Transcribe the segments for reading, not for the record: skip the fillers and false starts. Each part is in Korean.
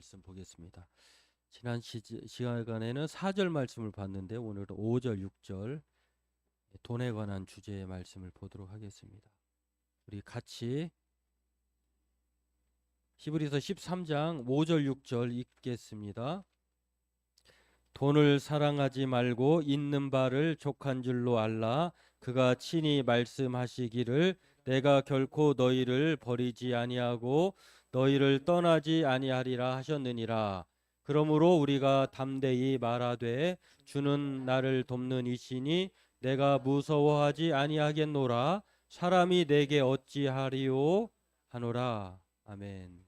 말씀 보겠습니다. 지난 시간에는 4절 말씀을 봤는데 오늘은 5절, 6절 돈에 관한 주제의 말씀을 보도록 하겠습니다. 우리 같이 히브리서 13장 5절, 6절 읽겠습니다. 돈을 사랑하지 말고 있는 바를 족한 줄로 알라. 그가 친히 말씀하시기를 내가 결코 너희를 버리지 아니하고 너희를 떠나지 아니하리라 하셨느니라. 그러므로 우리가 담대히 말하되 주는 나를 돕는 이시니 내가 무서워하지 아니하겠노라. 사람이 내게 어찌하리요 하노라. 아멘.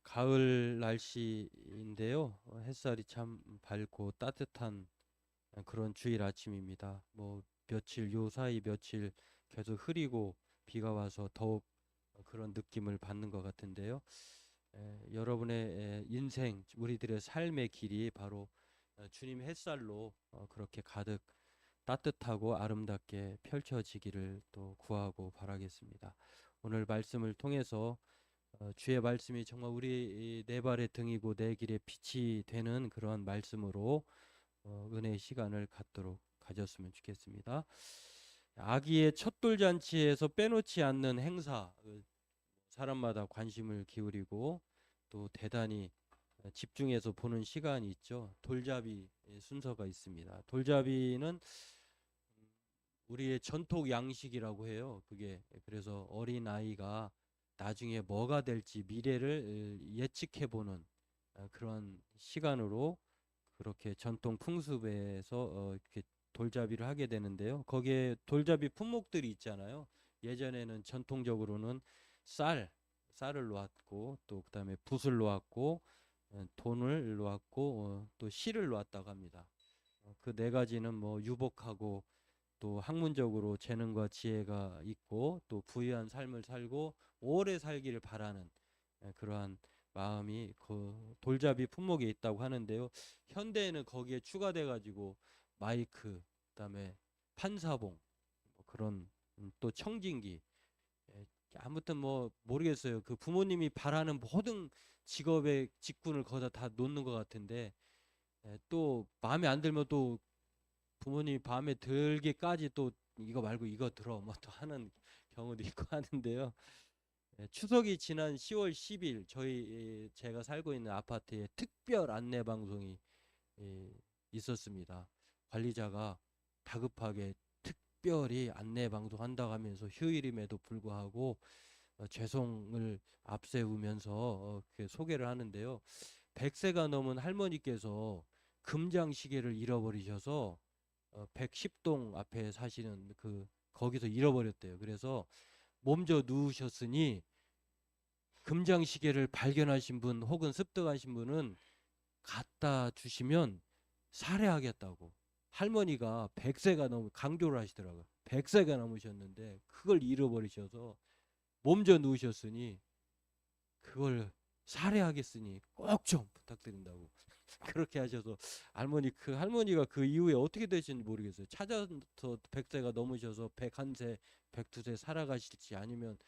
가을 날씨인데요. 햇살이 참 밝고 따뜻한 그런 주일 아침입니다. 며칠 요 사이 며칠 계속 흐리고 비가 와서 더욱 그런 느낌을 받는 것 같은데요. 여러분의 인생, 우리들의 삶의 길이 바로 주님 햇살로 그렇게 가득 따뜻하고 아름답게 펼쳐지기를 또 구하고 바라겠습니다. 오늘 말씀을 통해서 주의 말씀이 정말 우리 내 발의 등이고 내 길의 빛이 되는 그러한 말씀으로 은혜의 시간을 가졌으면 좋겠습니다. 아기의 첫돌잔치에서 빼놓지 않는 행사, 사람마다 관심을 기울이고 또 대단히 집중해서 보는 시간이 있죠. 돌잡이 순서가 있습니다. 돌잡이는 우리의 전통 양식이라고 해요. 그게 그래서 어린 아이가 나중에 뭐가 될지 미래를 예측해보는 그런 시간으로 그렇게 전통 풍습에서 이렇게 돌잡이를 하게 되는데요. 거기에 돌잡이 품목들이 있잖아요. 예전에는 전통적으로는 쌀을 놓았고 또 그다음에 붓을 놓았고 돈을 놓았고 또 실을 놓았다고 합니다. 그 네 가지는 뭐 유복하고 또 학문적으로 재능과 지혜가 있고 또 부유한 삶을 살고 오래 살기를 바라는 그러한 마음이 그 돌잡이 품목에 있다고 하는데요. 현대에는 거기에 추가돼 가지고 마이크, 그다음에 판사봉, 그런 또 청진기, 아무튼 뭐 모르겠어요. 그 부모님이 바라는 모든 직업의 직군을 거기다 다 놓는 것 같은데 또 마음에 안 들면 또 부모님이 밤에 들기까지 또 이거 말고 이거 들어 뭐 또 하는 경우도 있고 하는데요. 추석이 지난 10월 10일 제가 살고 있는 아파트에 특별 안내 방송이 있었습니다. 관리자가 다급하게 특별히 안내 방송 한다고 하면서 휴일임에도 불구하고 죄송을 앞세우면서 소개를 하는데요. 100세가 넘은 할머니께서 금장 시계를 잃어버리셔서 110동 앞에 사시는 거기서 잃어버렸대요. 그래서 몸져 누우셨으니 금장 시계를 발견하신 분 혹은 습득하신 분은 갖다 주시면 살해하겠다고. 할머니가 100세가 넘 강조를 하시더라고요. 100세가 넘으셨는데 그걸 잃어버리셔서 몸져 누우셨으니 그걸 살해하겠으니 꼭 좀 부탁드린다고 그렇게 하셔서 할머니가 그 이후에 어떻게 되시는지 모르겠어요. 찾아서 100세가 넘으셔서 101세, 102세 살아가실지 아니면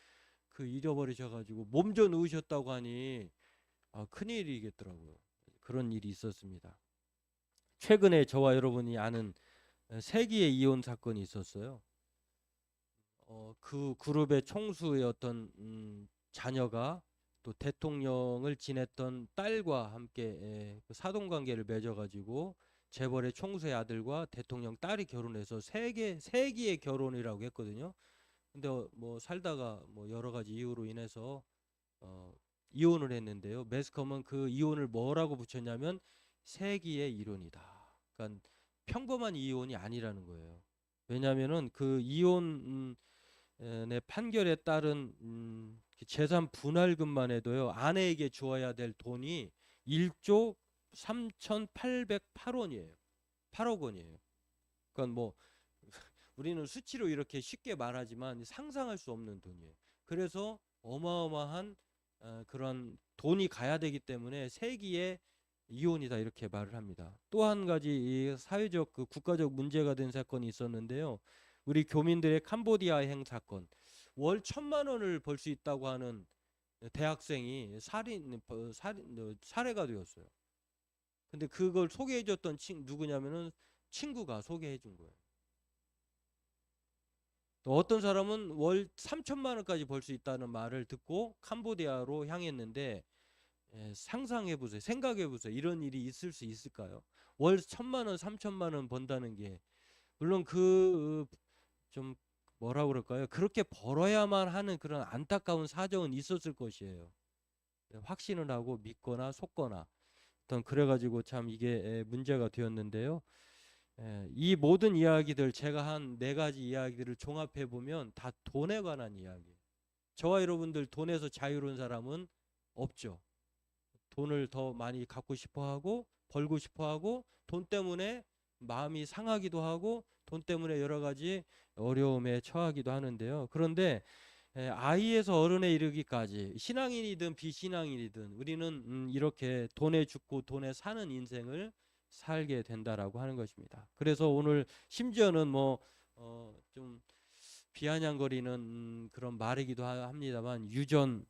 그 잃어버리셔가지고 몸져 누우셨다고 하니 큰일이겠더라고요. 그런 일이 있었습니다. 최근에 저와 여러분이 아는 세기의 이혼 사건이 있었어요. 그 그룹의 총수의 어떤 자녀가 또 대통령을 지냈던 딸과 함께 그 사돈관계를 맺어가지고 재벌의 총수의 아들과 대통령 딸이 결혼해서 세기의 결혼이라고 했거든요. 근데 뭐 살다가 뭐 여러 가지 이유로 인해서 이혼을 했는데요. 매스컴은 그 이혼을 뭐라고 붙였냐면 세기의 이혼이다. 그러니까 평범한 이혼이 아니라는 거예요. 왜냐하면은 그 이혼 의 판결에 따른 재산 분할금만 해도요. 아내에게 주어야 될 돈이 1조 3,808원이에요. 8억 원이에요. 그러니까 뭐 우리는 수치로 이렇게 쉽게 말하지만 상상할 수 없는 돈이에요. 그래서 어마어마한 그런 돈이 가야 되기 때문에 세기의 이혼이다 이렇게 말을 합니다. 또 한 가지 이 사회적 국가적 문제가 된 사건이 있었는데요. 우리 교민들의 캄보디아 행 사건. 월 1,000만 원을 벌 수 있다고 하는 대학생이 살해가 되었어요. 근데 그걸 소개해줬던 누구냐면은 친구가 소개해준 거예요. 또 어떤 사람은 월 3천만 원까지 벌 수 있다는 말을 듣고 캄보디아로 향했는데, 상상해 보세요. 생각해 보세요. 이런 일이 있을 수 있을까요? 월 1,000만 원, 3천만 원 번다는 게, 물론 좀 뭐라 그럴까요? 그렇게 벌어야만 하는 그런 안타까운 사정은 있었을 것이에요. 확신을 하고 믿거나 속거나 어떤 그래가지고 참 이게 문제가 되었는데요. 이 모든 이야기들, 제가 한 네 가지 이야기들을 종합해 보면 다 돈에 관한 이야기예요. 저와 여러분들 돈에서 자유로운 사람은 없죠. 돈을 더 많이 갖고 싶어 하고 벌고 싶어 하고 돈 때문에 마음이 상하기도 하고 돈 때문에 여러 가지 어려움에 처하기도 하는데요. 그런데 아이에서 어른에 이르기까지 신앙인이든 비신앙인이든 우리는 이렇게 돈에 죽고 돈에 사는 인생을 살게 된다라고 하는 것입니다. 그래서 오늘 심지어는 좀 비아냥거리는 그런 말이기도 합니다만 유전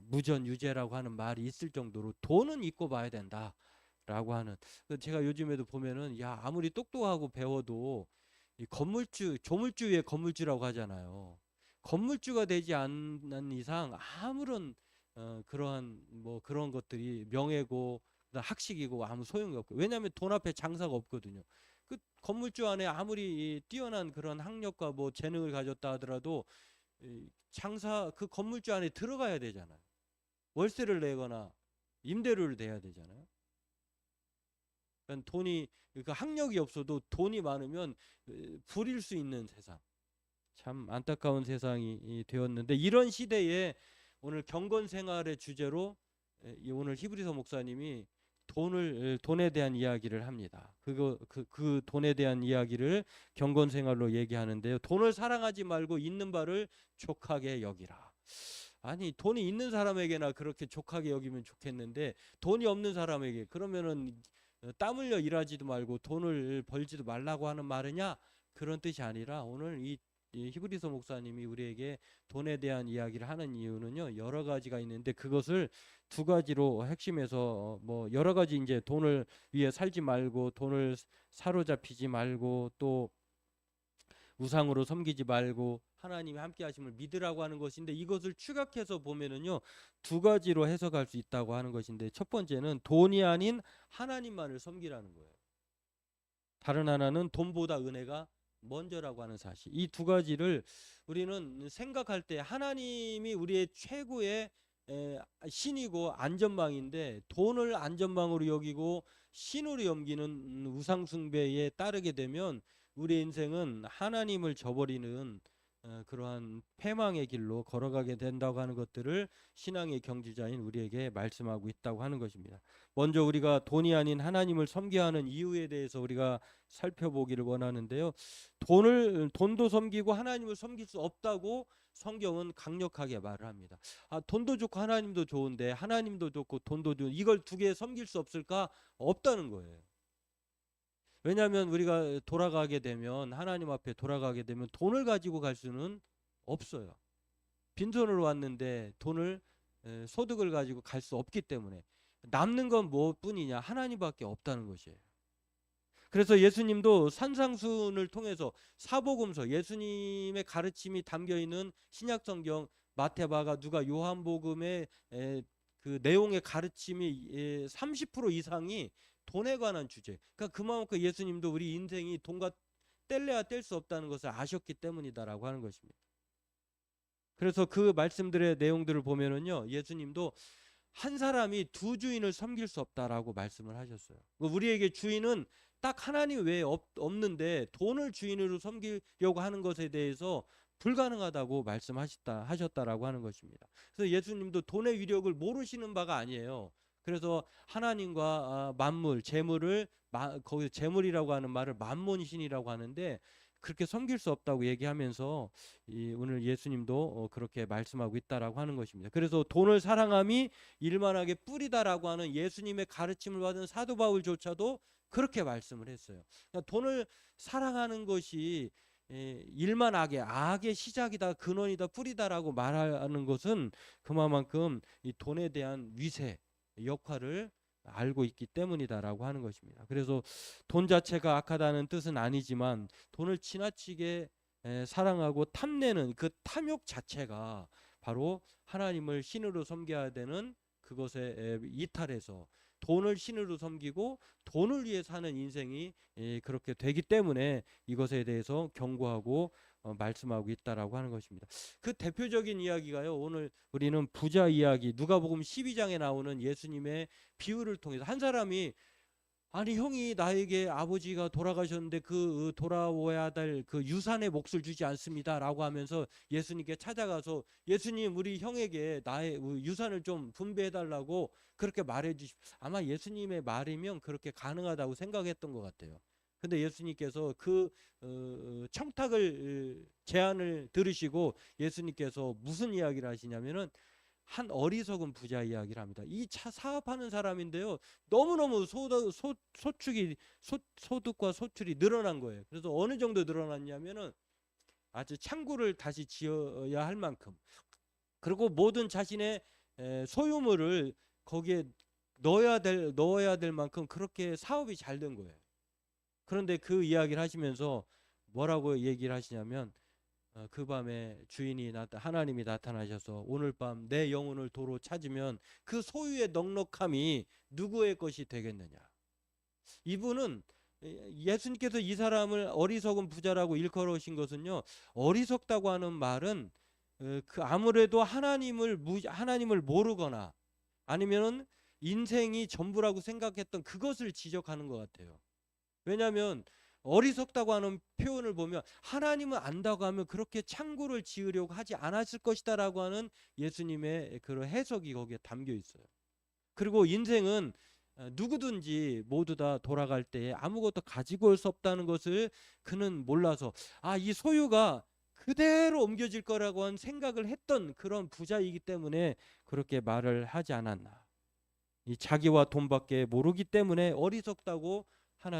무전 유죄라고 하는 말이 있을 정도로 돈은 있고 봐야 된다라고 하는. 제가 요즘에도 보면은 야 아무리 똑똑하고 배워도 이 조물주의 건물주라고 하잖아요. 건물주가 되지 않는 이상 아무런 그러한 그런 것들이 명예고 학식이고 아무 소용이 없고, 왜냐하면 돈 앞에 장사가 없거든요. 그 건물주 안에 아무리 뛰어난 그런 학력과 재능을 가졌다 하더라도 장사 그 건물주 안에 들어가야 되잖아요. 월세를 내거나 임대료를 내야 되잖아요. 그러니까 그러니까 학력이 없어도 돈이 많으면 부릴 수 있는 세상. 참 안타까운 세상이 되었는데, 이런 시대에 오늘 경건 생활의 주제로 오늘 히브리서 목사님이 돈에 대한 이야기를 합니다. 그 돈에 대한 이야기를 경건 생활로 얘기하는데요. 돈을 사랑하지 말고 있는 바를 족하게 여기라. 아니 돈이 있는 사람에게나 그렇게 족하게 여기면 좋겠는데 돈이 없는 사람에게 그러면은 땀 흘려 일하지도 말고 돈을 벌지도 말라고 하는 말이냐? 그런 뜻이 아니라 오늘 이 히브리서 목사님이 우리에게 돈에 대한 이야기를 하는 이유는요, 여러 가지가 있는데 그것을 두 가지로 핵심해서 여러 가지 이제 돈을 위해 살지 말고 돈을 사로잡히지 말고 또 우상으로 섬기지 말고 하나님이 함께 하심을 믿으라고 하는 것인데, 이것을 추각해서 보면은요 두 가지로 해석할 수 있다고 하는 것인데, 첫 번째는 돈이 아닌 하나님만을 섬기라는 거예요. 다른 하나는 돈보다 은혜가 먼저라고 하는 사실. 이 두 가지를 우리는 생각할 때 하나님이 우리의 최고의 신이고 안전망인데, 돈을 안전망으로 여기고 신으로 여기는 우상 숭배에 따르게 되면 우리 인생은 하나님을 저버리는 그러한 패망의 길로 걸어가게 된다고 하는 것들을 신앙의 경지자인 우리에게 말씀하고 있다고 하는 것입니다. 먼저 우리가 돈이 아닌 하나님을 섬겨야 하는 이유에 대해서 우리가 살펴보기를 원하는데요. 돈도 섬기고 하나님을 섬길 수 없다고 성경은 강력하게 말을 합니다. 돈도 좋고 하나님도 좋은데, 하나님도 좋고 돈도 좋은 이걸 두 개 섬길 수 없을까? 없다는 거예요. 왜냐하면 우리가 돌아가게 되면, 하나님 앞에 돌아가게 되면 돈을 가지고 갈 수는 없어요. 빈손으로 왔는데 소득을 가지고 갈 수 없기 때문에 남는 건 무엇뿐이냐? 하나님밖에 없다는 것이에요. 그래서 예수님도 산상순을 통해서 사복음서, 예수님의 가르침이 담겨 있는 신약성경 마태마가 누가 요한복음의 그 내용의 가르침이 30% 이상이 돈에 관한 주제. 그러니까 그만큼 예수님도 우리 인생이 돈과 뗄래야 뗄 수 없다는 것을 아셨기 때문이다라고 하는 것입니다. 그래서 그 말씀들의 내용들을 보면은요, 예수님도 한 사람이 두 주인을 섬길 수 없다라고 말씀을 하셨어요. 우리에게 주인은 딱 하나님 외에 없는데 돈을 주인으로 섬기려고 하는 것에 대해서 불가능하다고 하셨다라고 하는 것입니다. 그래서 예수님도 돈의 위력을 모르시는 바가 아니에요. 그래서 하나님과 만물, 재물을 거기 재물이라고 하는 말을 만몬신이라고 하는데, 그렇게 섬길 수 없다고 얘기하면서 오늘 예수님도 그렇게 말씀하고 있다라고 하는 것입니다. 그래서 돈을 사랑함이 일만하게 뿌리다라고 하는 예수님의 가르침을 받은 사도 바울조차도 그렇게 말씀을 했어요. 그러니까 돈을 사랑하는 것이 일만 악의 시작이다, 근원이다, 뿌리다라고 말하는 것은 그만큼 이 돈에 대한 위세 역할을 알고 있기 때문이다라고 하는 것입니다. 그래서 돈 자체가 악하다는 뜻은 아니지만 돈을 지나치게 사랑하고 탐내는 그 탐욕 자체가 바로 하나님을 신으로 섬겨야 되는 그것에 이탈해서 돈을 신으로 섬기고 돈을 위해 사는 인생이 그렇게 되기 때문에 이것에 대해서 경고하고 말씀하고 있다라고 하는 것입니다. 그 대표적인 이야기가요. 오늘 우리는 부자 이야기, 누가복음 12장에 나오는 예수님의 비유를 통해서 한 사람이 아니 형이 나에게 아버지가 돌아가셨는데 그 돌아와야 될 그 유산의 몫을 주지 않습니다라고 하면서 예수님께 찾아가서 예수님 우리 형에게 나의 유산을 좀 분배해 달라고 그렇게 말해 주십시오. 아마 예수님의 말이면 그렇게 가능하다고 생각했던 것 같아요. 근데 예수님께서 그 청탁을 제안을 들으시고 예수님께서 무슨 이야기를 하시냐면은 한 어리석은 부자 이야기를 합니다. 이 차 사업하는 사람인데요. 너무너무 소득과 소출이 늘어난 거예요. 그래서 어느 정도 늘어났냐면은 아주 창고를 다시 지어야 할 만큼, 그리고 모든 자신의 소유물을 거기에 넣어야 될 만큼 그렇게 사업이 잘 된 거예요. 그런데 그 이야기를 하시면서 뭐라고 얘기를 하시냐면 그 밤에 하나님이 나타나셔서 오늘 밤 내 영혼을 도로 찾으면 그 소유의 넉넉함이 누구의 것이 되겠느냐. 이분은 예수님께서 이 사람을 어리석은 부자라고 일컬으신 것은요. 어리석다고 하는 말은 그 아무래도 하나님을 모르거나 아니면은 인생이 전부라고 생각했던 그것을 지적하는 것 같아요. 왜냐하면 어리석다고 하는 표현을 보면 하나님은 안다고 하면 그렇게 창고를 지으려고 하지 않았을 것이다라고 하는 예수님의 그런 해석이 거기에 담겨 있어요. 그리고 인생은 누구든지 모두 다 돌아갈 때에 아무것도 가지고 올 수 없다는 것을 그는 몰라서 이 소유가 그대로 옮겨질 거라고 한 생각을 했던 그런 부자이기 때문에 그렇게 말을 하지 않았나. 이 자기와 돈밖에 모르기 때문에 어리석다고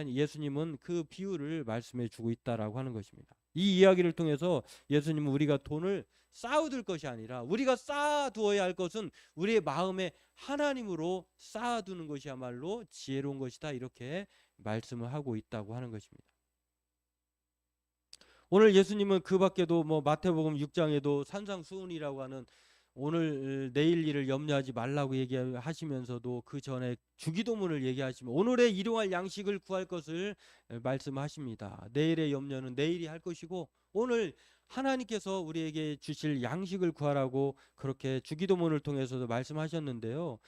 예수님은 그 비유를 말씀해 주고 있다라고 하는 것입니다. 이 이야기를 통해서 예수님은 우리가 돈을 쌓아둘 것이 아니라 우리가 쌓아두어야 할 것은 우리의 마음에 하나님으로 쌓아두는 것이야말로 지혜로운 것이다, 이렇게 말씀을 하고 있다고 하는 것입니다. 오늘 예수님은 그 밖에도 마태복음 6장에도 산상수훈이라고 하는 오늘 내일 일을 염려하지 말라고 얘기하시면서도 그 전에 주기도문을 얘기하시면 오늘의 일용할 양식을 구할 것을 말씀하십니다. 내일의 염려는 내일이 할 것이고 오늘 하나님께서 우리에게 주실 양식을 구하라고 그렇게 주기도문을 통해서도 말씀하셨는데요.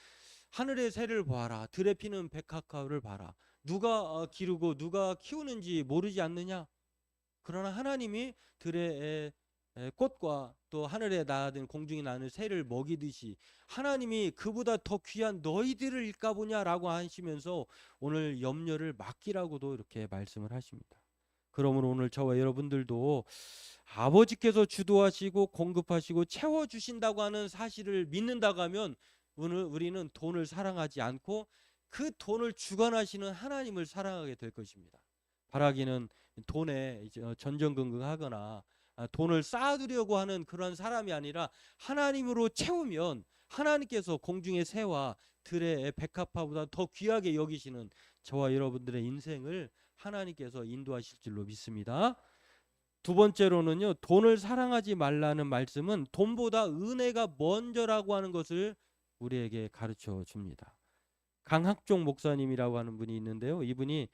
하늘의 새를 보아라. 들에 피는 백합화를 봐라. 누가 기르고 누가 키우는지 모르지 않느냐? 그러나 하나님이 들의 꽃과 또 하늘에 나든 공중에 나는 새를 먹이듯이 하나님이 그보다 더 귀한 너희들을 일까보냐라고 하시면서 오늘 염려를 맡기라고도 이렇게 말씀을 하십니다. 그러므로 오늘 저와 여러분들도 아버지께서 주도하시고 공급하시고 채워주신다고 하는 사실을 믿는다고 하면 오늘 우리는 돈을 사랑하지 않고 그 돈을 주관하시는 하나님을 사랑하게 될 것입니다. 바라기는 돈에 전전긍긍하거나 돈을 쌓아두려고 하는 그런 사람이 아니라 하나님으로 채우면 하나님께서 공중의 새와 들의 백합화보다 더 귀하게 여기시는 저와 여러분들의 인생을 하나님께서 인도하실 줄로 믿습니다. 두 번째로는요, 돈을 사랑하지 말라는 말씀은 돈보다 은혜가 먼저라고 하는 것을 우리에게 가르쳐 줍니다. 강학종 목사님이라고 하는 분이 있는데요. 이분이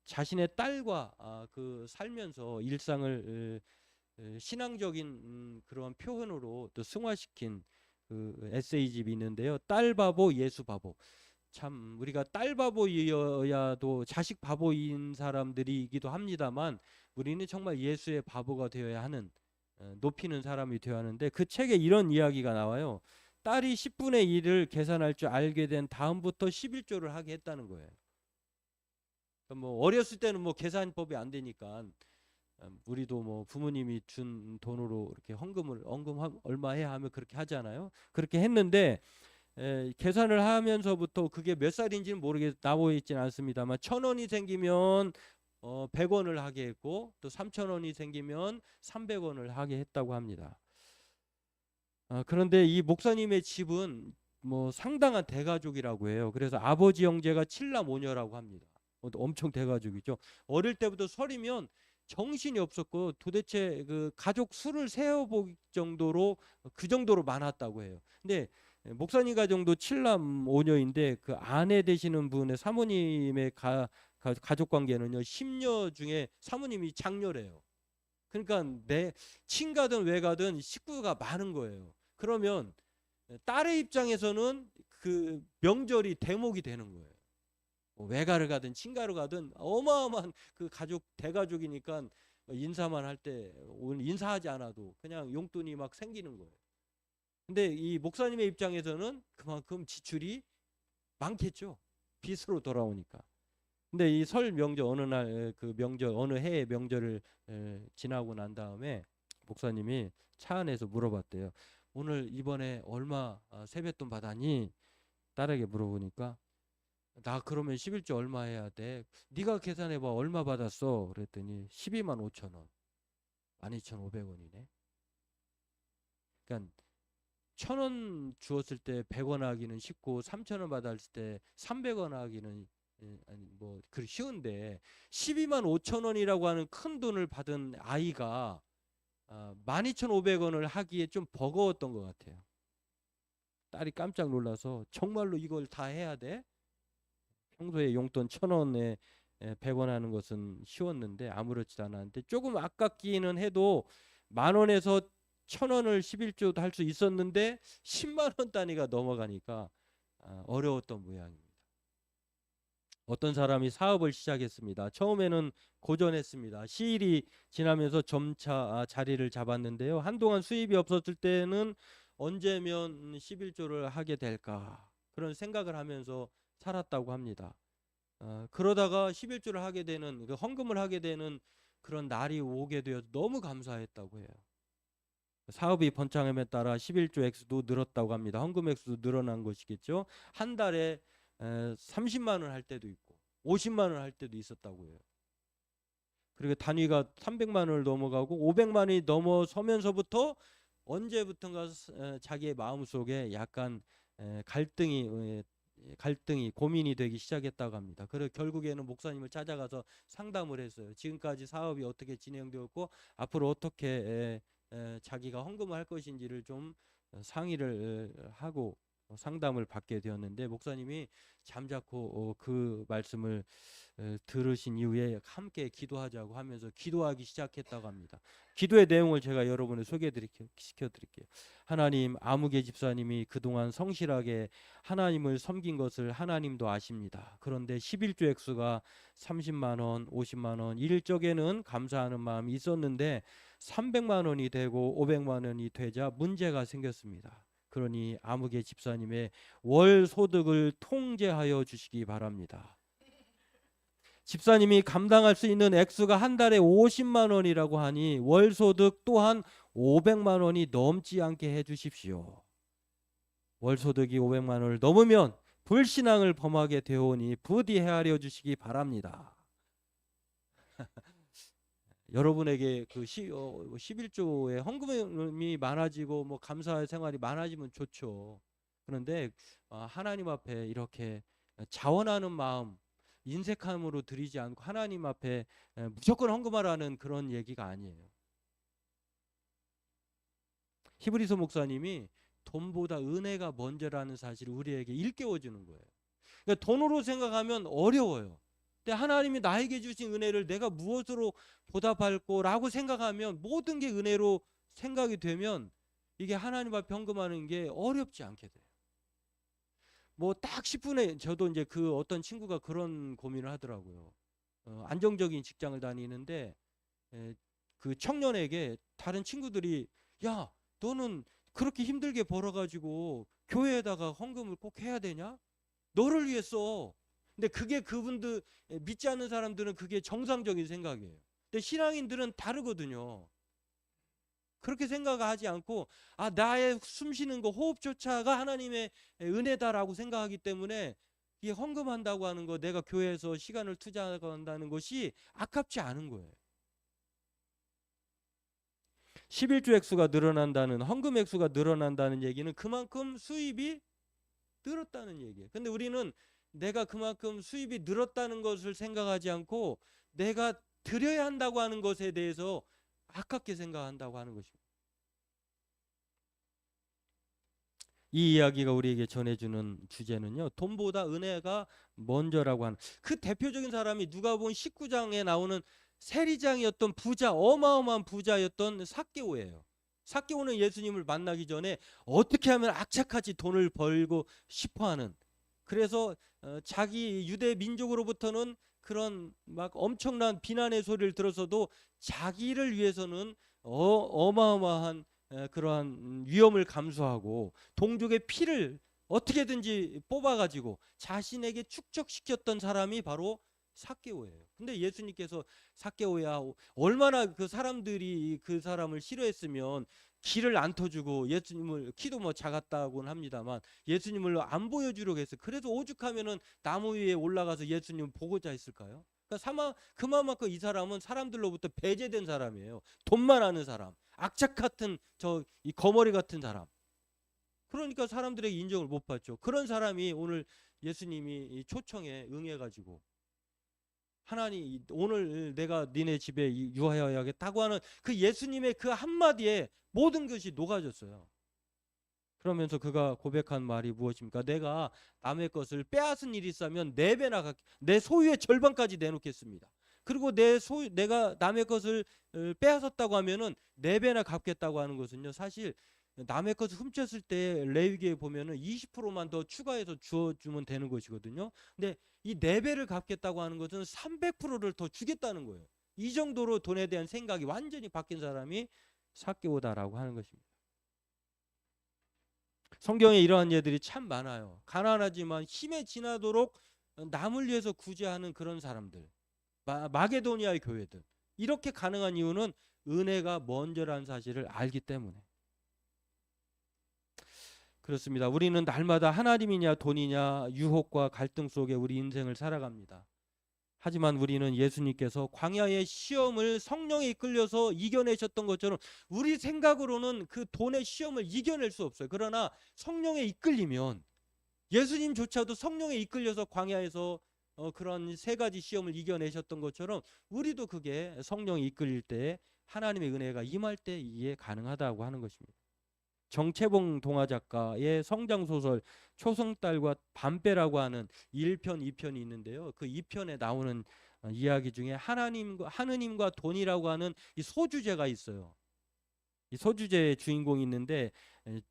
자신의 딸과 그 살면서 일상을 신앙적인 그런 표현으로 또 승화시킨 그 에세이집이 있는데요. 딸 바보 예수 바보. 참 우리가 딸 바보여야도 자식 바보인 사람들이기도 합니다만 우리는 정말 예수의 바보가 되어야 하는, 높이는 사람이 되어야 하는데 그 책에 이런 이야기가 나와요. 딸이 10분의 1을 계산할 줄 알게 된 다음부터 11조를 하게 했다는 거예요. 어렸을 때는 계산법이 안 되니까 우리도 부모님이 준 돈으로 이렇게 헌금 얼마 해야 하면 그렇게 하잖아요. 그렇게 했는데 계산을 하면서부터 그게 몇 살인지는 나와 있지는 않습니다만 1,000원이 생기면 100원을 하게 했고 또 3,000원이 생기면 300원을 하게 했다고 합니다. 그런데 이 목사님의 집은 뭐 상당한 대가족이라고 해요. 그래서 아버지 형제가 7남 5녀라고 합니다. 엄청 대가족이죠. 어릴 때부터 설이면 정신이 없었고 도대체 그 가족 수를 세어볼 정도로 그 정도로 많았다고 해요. 근데 목사님 가정도 7남 5녀인데 그 아내 되시는 분의 사모님의 가족 관계는요 10녀 중에 사모님이 장녀래요. 그러니까 내 친가든 외가든 식구가 많은 거예요. 그러면 딸의 입장에서는 그 명절이 대목이 되는 거예요. 뭐 외가를 가든 친가를 가든 어마어마한 그 가족 대가족이니까 인사만 할 때 인사하지 않아도 그냥 용돈이 막 생기는 거예요. 근데 이 목사님의 입장에서는 그만큼 지출이 많겠죠. 빚으로 돌아오니까. 근데 이 설 명절 어느 날 그 명절 어느 해의 명절을 지나고 난 다음에 목사님이 차 안에서 물어봤대요. 오늘 이번에 얼마 세뱃돈 받았니? 딸에게 물어보니까 나 그러면 11조 얼마 해야 돼? 네가 계산해봐 얼마 받았어? 그랬더니 12만 5천 원 12,500원이네. 그러니까 1,000원 주었을 때 100원 하기는 쉽고 3,000원 받았을 때 300원 하기는 아니 뭐 그 쉬운데 12만 5천 원이라고 하는 큰 돈을 받은 아이가 12,500원을 하기에 좀 버거웠던 것 같아요. 딸이 깜짝 놀라서 정말로 이걸 다 해야 돼? 평소에 용돈 1,000원에 100원 하는 것은 쉬웠는데 아무렇지도 않았는데 조금 아깝기는 해도 10,000원에서 1,000원을 11조도 할 수 있었는데 10만 원 단위가 넘어가니까 어려웠던 모양입니다. 어떤 사람이 사업을 시작했습니다. 처음에는 고전했습니다. 시일이 지나면서 점차 자리를 잡았는데요. 한동안 수입이 없었을 때는 언제면 11조를 하게 될까 그런 생각을 하면서 살았다고 합니다. 그러다가 11조를 하게 되는 그 헌금을 하게 되는 그런 날이 오게 되어 너무 감사했다고 해요. 사업이 번창함에 따라 11조 액수도 늘었다고 합니다. 헌금 액수도 늘어난 것이겠죠. 한 달에 30만 원 할 때도 있고 50만 원 할 때도 있었다고 해요. 그리고 단위가 300만 원을 넘어가고 500만 원이 넘어서면서부터 언제부턴가 자기의 마음속에 약간 갈등이 고민이 되기 시작했다고 합니다. 그래서 결국에는 목사님을 찾아가서 상담을 했어요. 지금까지 사업이 어떻게 진행되었고 앞으로 어떻게 자기가 헌금을 할 것인지를 좀 상의를 하고 상담을 받게 되었는데 목사님이 잠자코 그 말씀을 들으신 이후에 함께 기도하자고 하면서 기도하기 시작했다고 합니다. 기도의 내용을 제가 여러분을 시켜드릴게요. 하나님, 아무개 집사님이 그동안 성실하게 하나님을 섬긴 것을 하나님도 아십니다. 그런데 11조 액수가 30만 원, 50만 원, 일적에는 감사하는 마음이 있었는데 300만 원이 되고 500만 원이 되자 문제가 생겼습니다. 그러니 아무개 집사님의 월 소득을 통제하여 주시기 바랍니다. 집사님이 감당할 수 있는 액수가 한 달에 50만 원이라고 하니 월 소득 또한 500만 원이 넘지 않게 해 주십시오. 월 소득이 500만 원을 넘으면 불신앙을 범하게 되오니 부디 헤아려 주시기 바랍니다. 여러분에게 그 11조의 헌금이 많아지고 뭐 감사의 생활이 많아지면 좋죠. 그런데 하나님 앞에 이렇게 자원하는 마음 인색함으로 드리지 않고 하나님 앞에 무조건 헌금하라는 그런 얘기가 아니에요. 히브리서 목사님이 돈보다 은혜가 먼저라는 사실을 우리에게 일깨워 주는 거예요. 그러니까 돈으로 생각하면 어려워요. 근데 하나님이 나에게 주신 은혜를 내가 무엇으로 보답할 거라고 생각하면 모든 게 은혜로 생각이 되면 이게 하나님 앞에 헌금하는 게 어렵지 않게 돼요. 뭐 딱 10분에 저도 이제 그 어떤 친구가 그런 고민을 하더라고요. 안정적인 직장을 다니는데 그 청년에게 다른 친구들이 야 너는 그렇게 힘들게 벌어가지고 교회에다가 헌금을 꼭 해야 되냐? 너를 위해서. 근데 그게 그분들 믿지 않는 사람들은 그게 정상적인 생각이에요. 근데 신앙인들은 다르거든요. 그렇게 생각하지 않고 나의 숨쉬는 거 호흡조차가 하나님의 은혜다라고 생각하기 때문에 이 헌금한다고 하는 거, 내가 교회에서 시간을 투자한다는 것이 아깝지 않은 거예요. 11조 액수가 늘어난다는, 헌금 액수가 늘어난다는 얘기는 그만큼 수입이 늘었다는 얘기예요. 근데 우리는 내가 그만큼 수입이 늘었다는 것을 생각하지 않고 내가 드려야 한다고 하는 것에 대해서 아깝게 생각한다고 하는 것입니다. 이 이야기가 우리에게 전해주는 주제는요, 돈보다 은혜가 먼저라고 하는, 그 대표적인 사람이 누가복음 19장에 나오는 세리장이었던 부자, 어마어마한 부자였던 삭개오예요. 삭개오는 예수님을 만나기 전에 어떻게 하면 악착같이 돈을 벌고 싶어하는, 그래서 자기 유대 민족으로부터는 그런 막 엄청난 비난의 소리를 들어서도 자기를 위해서는 어마어마한 그러한 위험을 감수하고 동족의 피를 어떻게든지 뽑아가지고 자신에게 축적시켰던 사람이 바로 삭개오예요. 근데 예수님께서 삭개오야, 얼마나 그 사람들이 그 사람을 싫어했으면 길을 안 터주고, 예수님을, 키도 뭐 작았다고는 합니다만 예수님을 안 보여주려고 했어요. 그래서 오죽하면은 나무 위에 올라가서 예수님을 보고자 했을까요? 그러니까 그만큼 이 사람은 사람들로부터 배제된 사람이에요. 돈만 아는 사람, 악착 같은 이 거머리 같은 사람. 그러니까 사람들에게 인정을 못 받죠. 그런 사람이 오늘 예수님이 이 초청에 응해가지고, 하나님 오늘 내가 니네 집에 유하여야겠다고 하는 그 예수님의 그 한마디에 모든 것이 녹아졌어요. 그러면서 그가 고백한 말이 무엇입니까? 내가 남의 것을 빼앗은 일이 있으면 4배나 내 소유의 절반까지 내놓겠습니다. 그리고 내가 남의 것을 빼앗았다고 하면은 4배나 갚겠다고 하는 것은요, 사실 남의 것을 훔쳤을 때 레위기에 보면은 20%만 더 추가해서 주어주면 되는 것이거든요. 근데 이 4배를 갚겠다고 하는 것은 300%를 더 주겠다는 거예요. 이 정도로 돈에 대한 생각이 완전히 바뀐 사람이 삭개오다라고 하는 것입니다. 성경에 이러한 예들이 참 많아요. 가난하지만 힘에 지나도록 남을 위해서 구제하는 그런 사람들, 마게도니아의 교회들, 이렇게 가능한 이유는 은혜가 먼저라는 사실을 알기 때문에 그렇습니다. 우리는 날마다 하나님이냐 돈이냐 유혹과 갈등 속에 우리 인생을 살아갑니다. 하지만 우리는 예수님께서 광야의 시험을 성령에 이끌려서 이겨내셨던 것처럼 우리 생각으로는 그 돈의 시험을 이겨낼 수 없어요. 그러나 성령에 이끌리면, 예수님조차도 성령에 이끌려서 광야에서 그런 3가지 시험을 이겨내셨던 것처럼 우리도 그게 성령에 이끌릴 때, 하나님의 은혜가 임할 때 이해 가능하다고 하는 것입니다. 정채봉 동화 작가의 성장 소설 초승달과 밤배라고 하는 1편, 2편이 있는데요. 그 2편에 나오는 이야기 중에 하느님과 돈이라고 하는 이 소주제가 있어요. 이 소주제의 주인공이 있는데,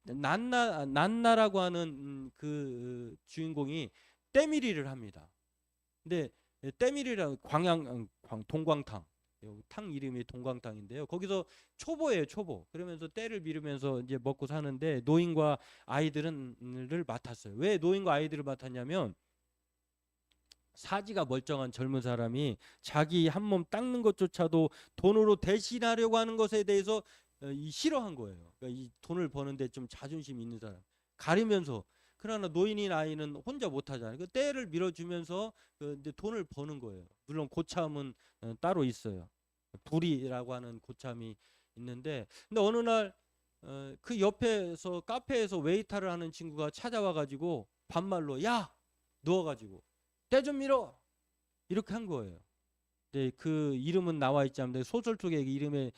난나라고 하는 그 주인공이 때밀이를 합니다. 근데 때밀이랑 동광탕, 탕 이름이 동광탕인데요. 거기서 초보예요, 초보. 그러면서 때를 미루면서 이제 먹고 사는데 노인과 아이들을 맡았어요. 왜 노인과 아이들을 맡았냐면, 사지가 멀쩡한 젊은 사람이 자기 한 몸 닦는 것조차도 돈으로 대신하려고 하는 것에 대해서 싫어한 거예요. 그러니까 이 돈을 버는데 좀 자존심 있는 사람 가리면서. 그러나 노인인 아이는 혼자 못하잖아요. 그 때를 밀어주면서 이제 돈을 버는 거예요. 물론 고참은 따로 있어요. 불이라고 하는 고참이 있는데, 근데 어느 날 그 옆에서 카페에서 웨이터를 하는 친구가 찾아와가지고 반말로, 야, 누워가지고 때 좀 밀어, 이렇게 한 거예요. 네, 그 이름은 나와 있지 않는데 소설 속에 이름에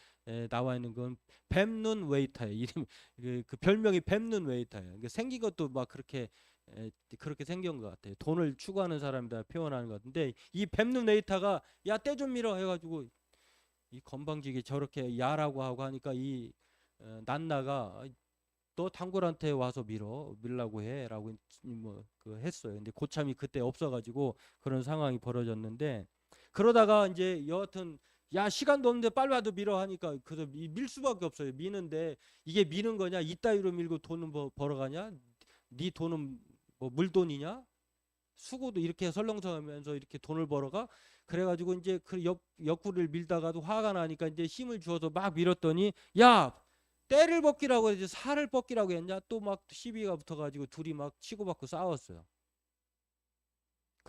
나와 있는 건 뱀눈 웨이터예요. 이름 그 별명이 뱀눈 웨이터예요. 그러니까 생긴 것도 막 그렇게 생긴 것 같아요. 돈을 추구하는 사람이다 표현하는 것 같은데, 이 뱀눈 웨이터가 야, 때 좀 밀어 해가지고 이 건방지게 저렇게 야라고 하고 하니까 이 난나가 너 단골한테 와서 밀라고 해라고 그 했어요. 근데 고참이 그때 없어가지고 그런 상황이 벌어졌는데, 그러다가 이제 여하튼 야, 시간도 없는데 빨리 와도 밀어 하니까 그래서 밀 수밖에 없어요. 미는데 이게 미는 거냐, 이따위로 밀고 돈은 벌어가냐, 네 돈은 뭐 물돈이냐, 수고도 이렇게 설렁설렁하면서 이렇게 돈을 벌어가. 그래가지고 이제 그 옆구리를 밀다가도 화가 나니까 이제 힘을 주어서 막 밀었더니, 야, 때를 벗기라고 해야지 살을 벗기라고 했냐, 또 막 시비가 붙어가지고 둘이 막 치고받고 싸웠어요.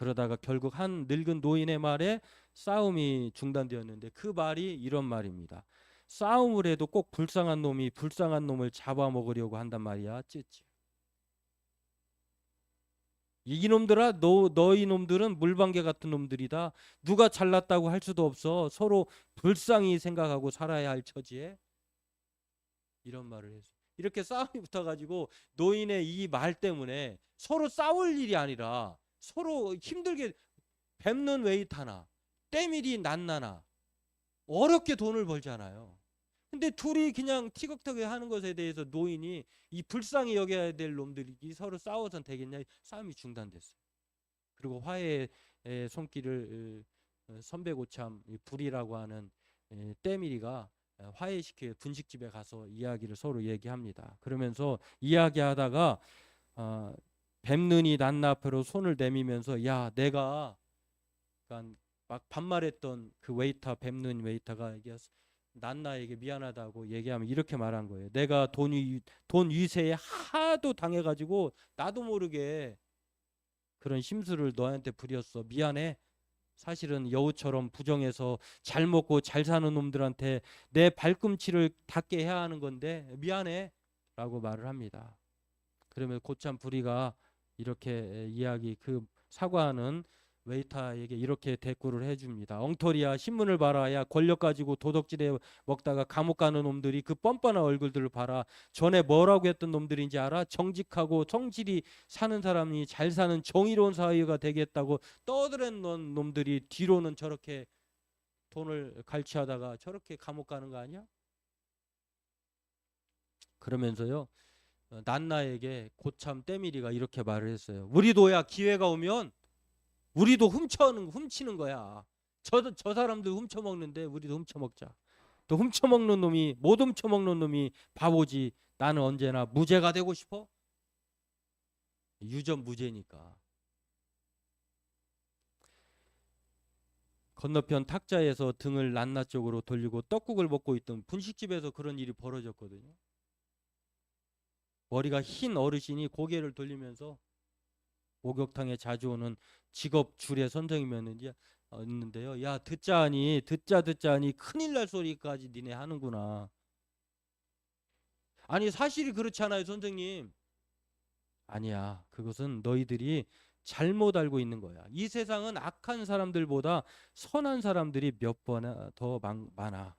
그러다가 결국 한 늙은 노인의 말에 싸움이 중단되었는데 그 말이 이런 말입니다. 싸움을 해도 꼭 불쌍한 놈이 불쌍한 놈을 잡아먹으려고 한단 말이야. 찌찌. 이놈들아, 너희 놈들은 물방개 같은 놈들이다. 누가 잘났다고 할 수도 없어. 서로 불쌍히 생각하고 살아야 할 처지에 이런 말을 했어요. 이렇게 싸움이 붙어가지고 노인의 이 말 때문에 서로 싸울 일이 아니라 서로 힘들게 뵙는 웨이터나 때밀이 낫나나 어렵게 돈을 벌잖아요. 근데 둘이 그냥 티격태격 하는 것에 대해서 노인이 이 불쌍히 여겨야 될 놈들이 서로 싸워선 되겠냐, 싸움이 중단됐어요. 그리고 화해의 손길을 선배고참 불이라고 하는 때밀이가 화해시켜 분식집에 가서 이야기를 서로 얘기합니다. 그러면서 이야기하다가 뱀눈이 낫나 앞으로 손을 내미면서 야, 내가 그러니까 막 반말했던 그 웨이터, 뱀눈 웨이터가 난나에게 미안하다고 얘기하면 이렇게 말한 거예요. 내가 돈 위세에 하도 당해가지고 나도 모르게 그런 심술을 너한테 부렸어. 미안해. 사실은 여우처럼 부정해서 잘 먹고 잘 사는 놈들한테 내 발꿈치를 닿게 해야 하는 건데 미안해 라고 말을 합니다. 그러면 곧참 부리가 이렇게 이야기 그 사과하는 웨이터에게 이렇게 대꾸를 해줍니다. 엉터리야, 신문을 봐라. 야, 권력 가지고 도덕질해 먹다가 감옥 가는 놈들이 그 뻔뻔한 얼굴들을 봐라. 전에 뭐라고 했던 놈들인지 알아? 정직하고 성실히 사는 사람이 잘 사는 정의로운 사회가 되겠다고 떠들었던 놈들이 뒤로는 저렇게 돈을 갈취하다가 저렇게 감옥 가는 거 아니야? 그러면서요, 난나에게 고참 때밀이가 이렇게 말을 했어요. 우리도야 기회가 오면 우리도 훔치는 거야. 저 사람들 훔쳐먹는데 우리도 훔쳐먹자. 또 훔쳐먹는 놈이 못 훔쳐먹는 놈이 바보지. 나는 언제나 무죄가 되고 싶어. 유전무죄니까. 건너편 탁자에서 등을 난나 쪽으로 돌리고 떡국을 먹고 있던 분식집에서 그런 일이 벌어졌거든요. 머리가 흰 어르신이 고개를 돌리면서 목욕탕에 자주 오는 직업 주례 선생님이었는데요. 야, 듣자하니 큰일 날 소리까지 니네 하는구나. 아니 사실이 그렇잖아요, 선생님. 아니야. 그것은 너희들이 잘못 알고 있는 거야. 이 세상은 악한 사람들보다 선한 사람들이 몇 번 더 많아.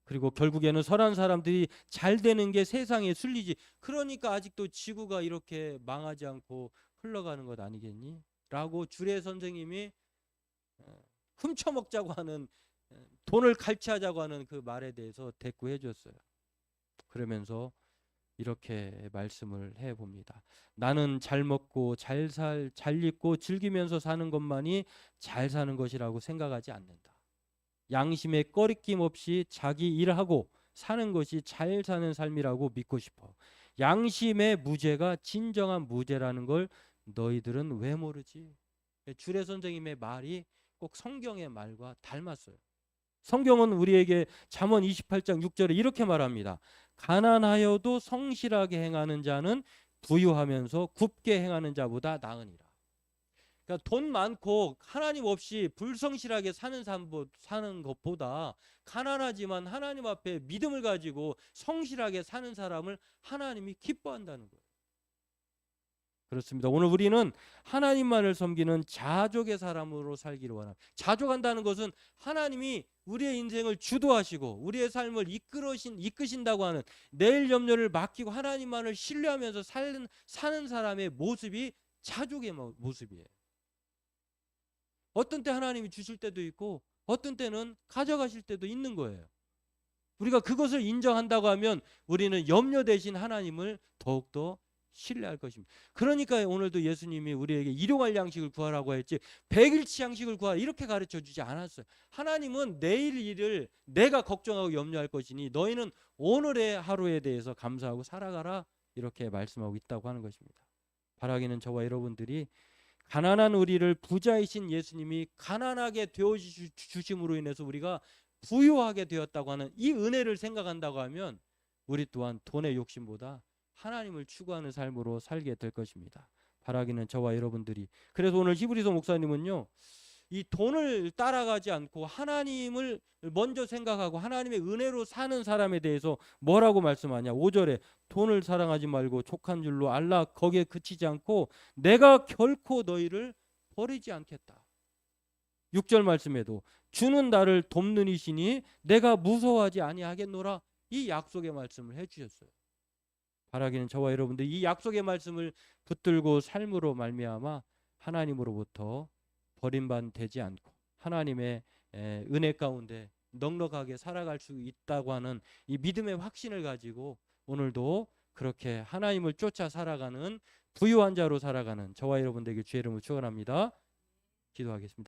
그리고 결국에는 선한 사람들이 잘 되는 게 세상의 순리지. 그러니까 아직도 지구가 이렇게 망하지 않고 흘러가는 것 아니겠니? 라고 주례 선생님이 훔쳐먹자고 하는 돈을 갈취하자고 하는 그 말에 대해서 대꾸해 줬어요. 그러면서 이렇게 말씀을 해봅니다. 나는 잘 먹고 잘 입고 즐기면서 사는 것만이 잘 사는 것이라고 생각하지 않는다. 양심에 꺼리낌 없이 자기 일하고 사는 것이 잘 사는 삶이라고 믿고 싶어. 양심의 무죄가 진정한 무죄라는 걸 너희들은 왜 모르지? 주례 선생님의 말이 꼭 성경의 말과 닮았어요. 성경은 우리에게 잠언 28장 6절에 이렇게 말합니다. 가난하여도 성실하게 행하는 자는 부유하면서 굽게 행하는 자보다 나으니라. 그러니까 돈 많고 하나님 없이 불성실하게 사는 것보다 가난하지만 하나님 앞에 믿음을 가지고 성실하게 사는 사람을 하나님이 기뻐한다는 거예요. 그렇습니다. 오늘 우리는 하나님만을 섬기는 자족의 사람으로 살기를 원합니다. 자족한다는 것은 하나님이 우리의 인생을 주도하시고 우리의 삶을 이끄신다고 하는 내일 염려를 맡기고 하나님만을 신뢰하면서 사는 사람의 모습이 자족의 모습이에요. 어떤 때 하나님이 주실 때도 있고 어떤 때는 가져가실 때도 있는 거예요. 우리가 그것을 인정한다고 하면 우리는 염려 대신 하나님을 더욱더 신뢰할 것입니다. 그러니까 오늘도 예수님이 우리에게 일용할 양식을 구하라고 했지 100일치 양식을 구하라 이렇게 가르쳐 주지 않았어요. 하나님은 내일 일을 내가 걱정하고 염려할 것이니 너희는 오늘의 하루에 대해서 감사하고 살아가라 이렇게 말씀하고 있다고 하는 것입니다. 바라기는 저와 여러분들이 가난한 우리를 부자이신 예수님이 가난하게 되어주심으로 인해서 우리가 부유하게 되었다고 하는 이 은혜를 생각한다고 하면 우리 또한 돈의 욕심보다 하나님을 추구하는 삶으로 살게 될 것입니다. 바라기는 저와 여러분들이. 그래서 오늘 히브리서 목사님은요, 이 돈을 따라가지 않고 하나님을 먼저 생각하고 하나님의 은혜로 사는 사람에 대해서 뭐라고 말씀하냐. 5절에 돈을 사랑하지 말고 족한 줄로 알라. 거기에 그치지 않고 내가 결코 너희를 버리지 않겠다. 6절 말씀에도 주는 나를 돕는 이시니 내가 무서워하지 아니하겠노라. 이 약속의 말씀을 해주셨어요. 바라기는 저와 여러분들 이 약속의 말씀을 붙들고 삶으로 말미암아 하나님으로부터 버림받지 않고 하나님의 은혜 가운데 넉넉하게 살아갈 수 있다고 하는 이 믿음의 확신을 가지고 오늘도 그렇게 하나님을 쫓아 살아가는 부유한 자로 살아가는 저와 여러분들에게 주의 이름을 축원합니다. 기도하겠습니다.